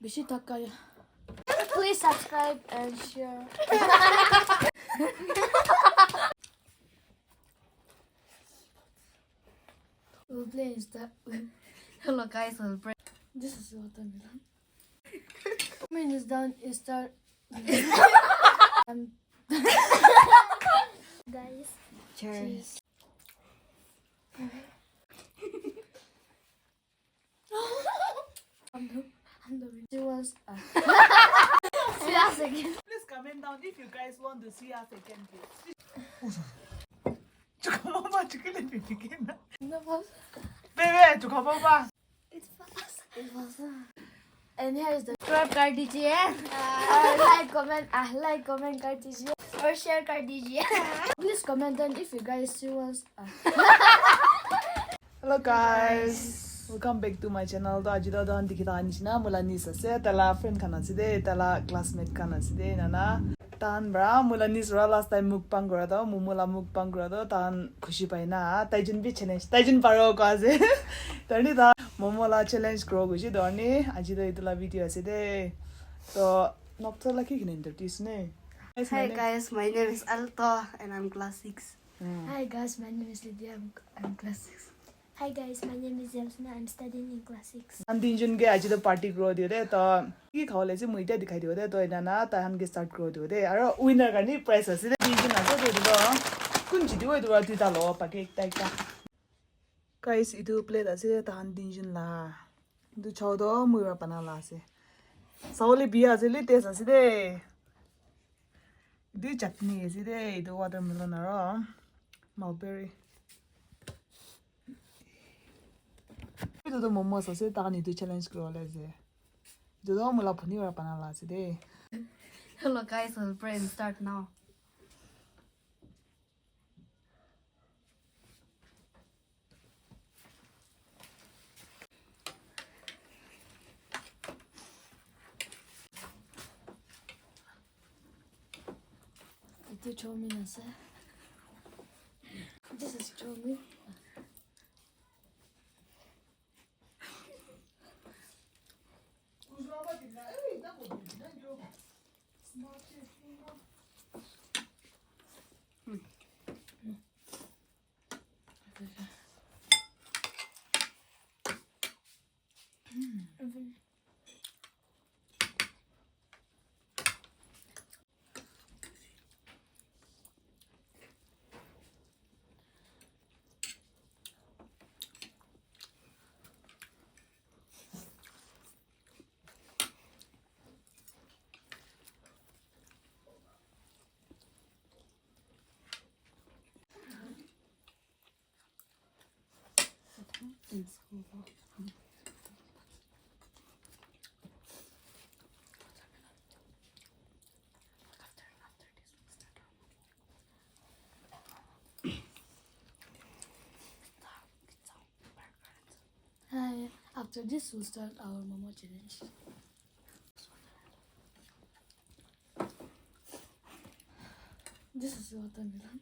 Bishitaka. Please subscribe and share. We'll play instead. Hello guys, we'll play. This is watermelon. When it's done, it start. Guys, Cheers. I'm the She was. See us again. Please comment down if you guys want to see us again, please. 잠깐만 죽일래 비비겠나? No, was. 왜 잠깐만. It's fast. It was. And here is the Subscribe कर दीजिए. like, comment कर दीजिए और share कर दीजिए. Please comment down if you guys see us. Hello guys. Welcome back to my channel. तो आज तो हम दिखता नहीं ना मुला नहीं ससे तला friend खाना सीधे तला classmate खाना सीधे ना ना तान बरा मुला नहीं सरा last time mukbang करा था मुमुला mukbang करा था तान खुशी पाई ना ताइजन भी challenge ताइजन पारो काजे तर्नी था मुमुला challenge करो खुशी दौड़नी आज तो इतना video सीधे तो नॉक्टर लकी किन्हें इंटरव्यूज ने Hi guys, my name is Alto and I'm class 6. Hi guys, my name is Lydia. I'm class 6. Hi guys, my name is Yamsuna. I'm studying in class 6. हम तीन जन के आज तो पार्टी करो दियो दे तो ये खाओ ले से मुझे दिखाई दियो दे तो इधर ना तो हम के स्टार्ट करो दियो दे और विनर करनी प्राइस है सीधे तीन जन आते तो इधर कुछ चीज़ वो इधर तीन तालो पाके एक टाइप का गाइस इधर प्लेट ऐसे तो हम तीन जन ला इधर चाव दो मुझे बना ला से सावली बिया से ले टेस्ट ऐसे दे इधर चटनी ऐसे दे इधर वाटरमेलन आरो mulberry itu tuh momo sose tahan itu challenge kरो ले से जो तो मुला फनी वाला बना ला से दे Hello guys, we'll play and start now. Itu chomi nasa. This is chomi. Hi. After this, we'll start our Momo challenge. This is watermelon.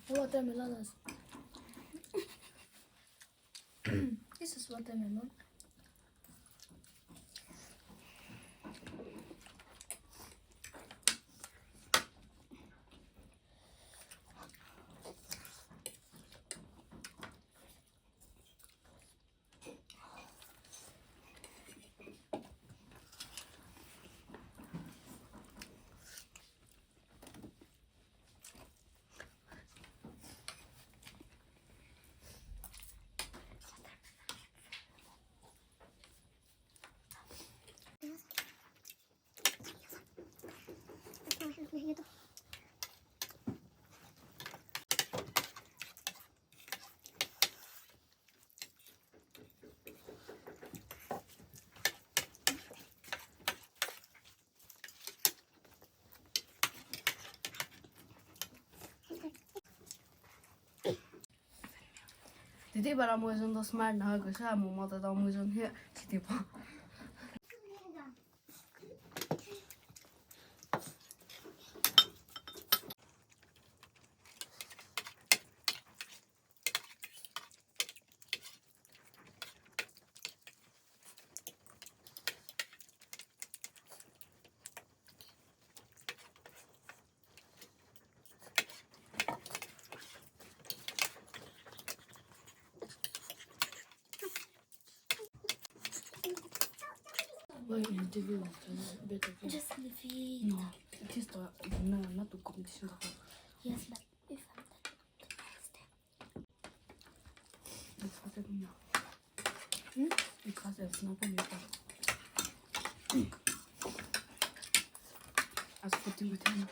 Watermelon. This is watermelon. त्यही भएर म एজন त स्मार्ट नगएको छ म त म एজন हे छिटे प Why you do better? Just leave it. No, it is not to competition. Yes, but if I'm not step. It's because of me. Because it's not for me. As for the material.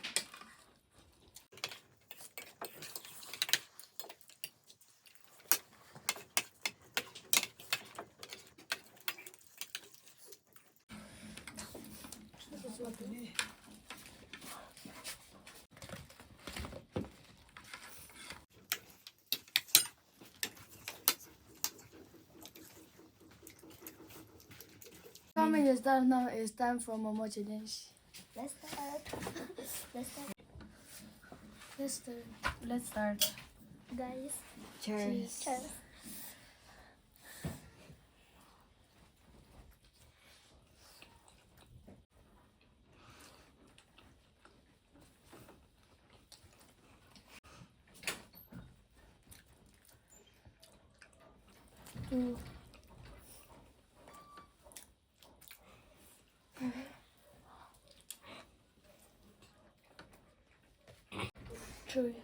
Coming is done now. It's time for Momo challenge. Let's start. Let's start. Guys. Cheers. Cheers. Two. Three.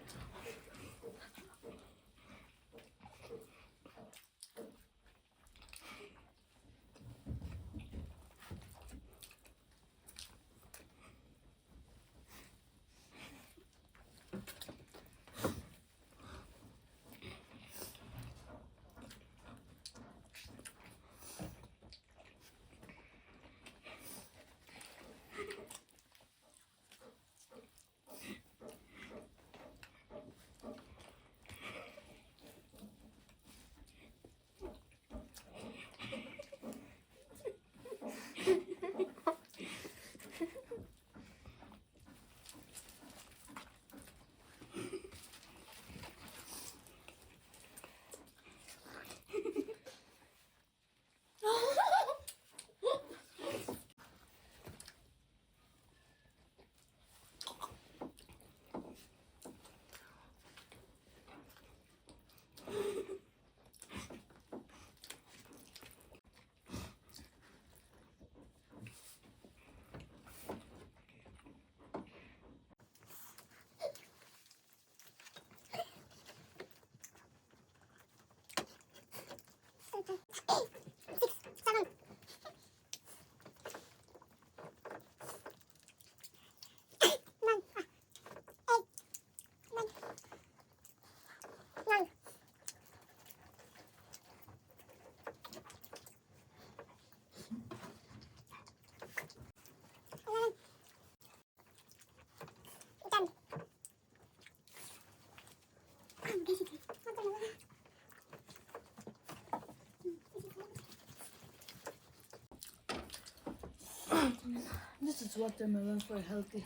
This is watermelon for healthy.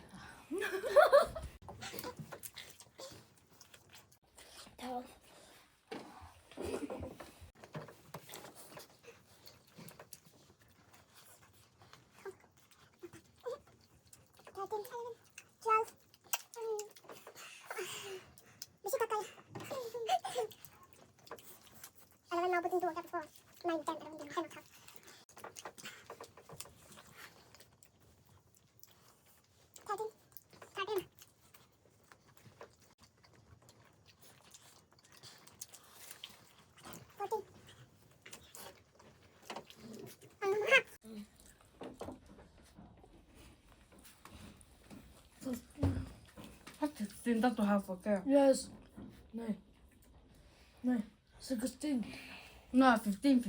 12. What is in that to have okay? Yes. 9, 16. No, 15.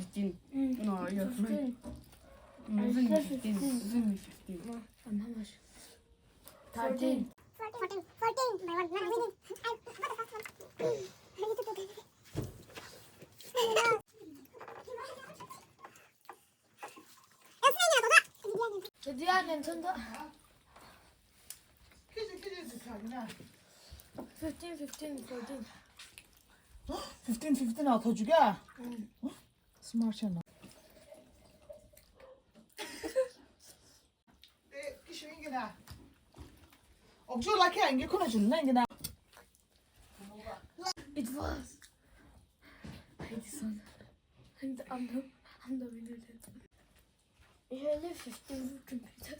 No, you're 15. right. I said 15. 15. No, and how much? 13. 14. My one. I'm winning. I got the first one. Diğerinin sonunda 퀴즈 하구나. 15, 15 더 주게? 스마트잖아. 네, 기슈인기나. 억지로라케 안게 코너 줄나 인기나. It was. This one. I'm the winner. Really 15 computer.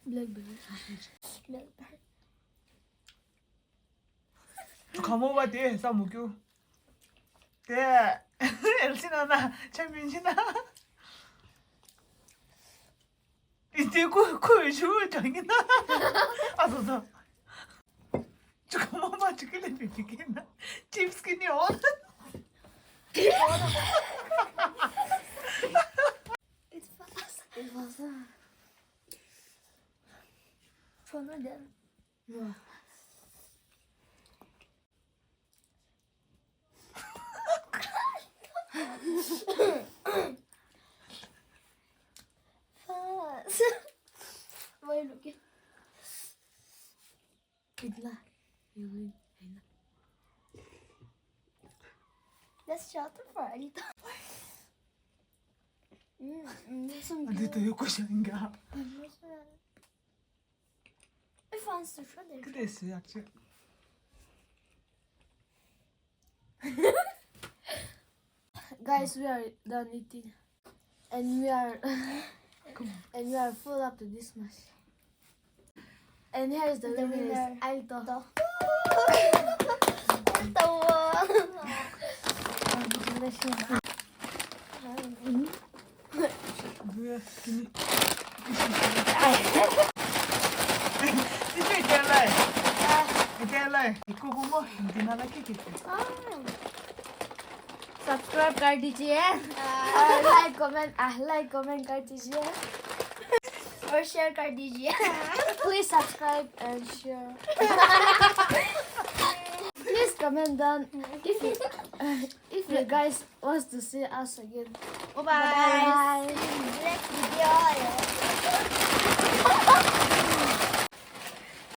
Blackberry. Blackberry. 가모가 돼, 싸무교. 돼. 엘시나나, 최민시나. 이제 코 줄 정이나. 아서서. 저 가모마 죽길래 비비겠나? 칩스키니 온. It's fast. It was. From them. Yeah. Fast. Why are you looking? Idla. You win. Let's shot the party. There's some 근데 또 요코시인가? I found the shredder. 그랬어, 약간. Guys, we are done eating. And we are full up to this much. And here's the winner. Alto. 뭐야, 괜히. 이제 이탈래. 이탈래. 이거 보면 hindi na nakikita. Subscribe कर दीजिए. Like comment कर दीजिए. और share कर दीजिए. Please subscribe and share. Please comment down if you guys want to see us again. Bye. Next video.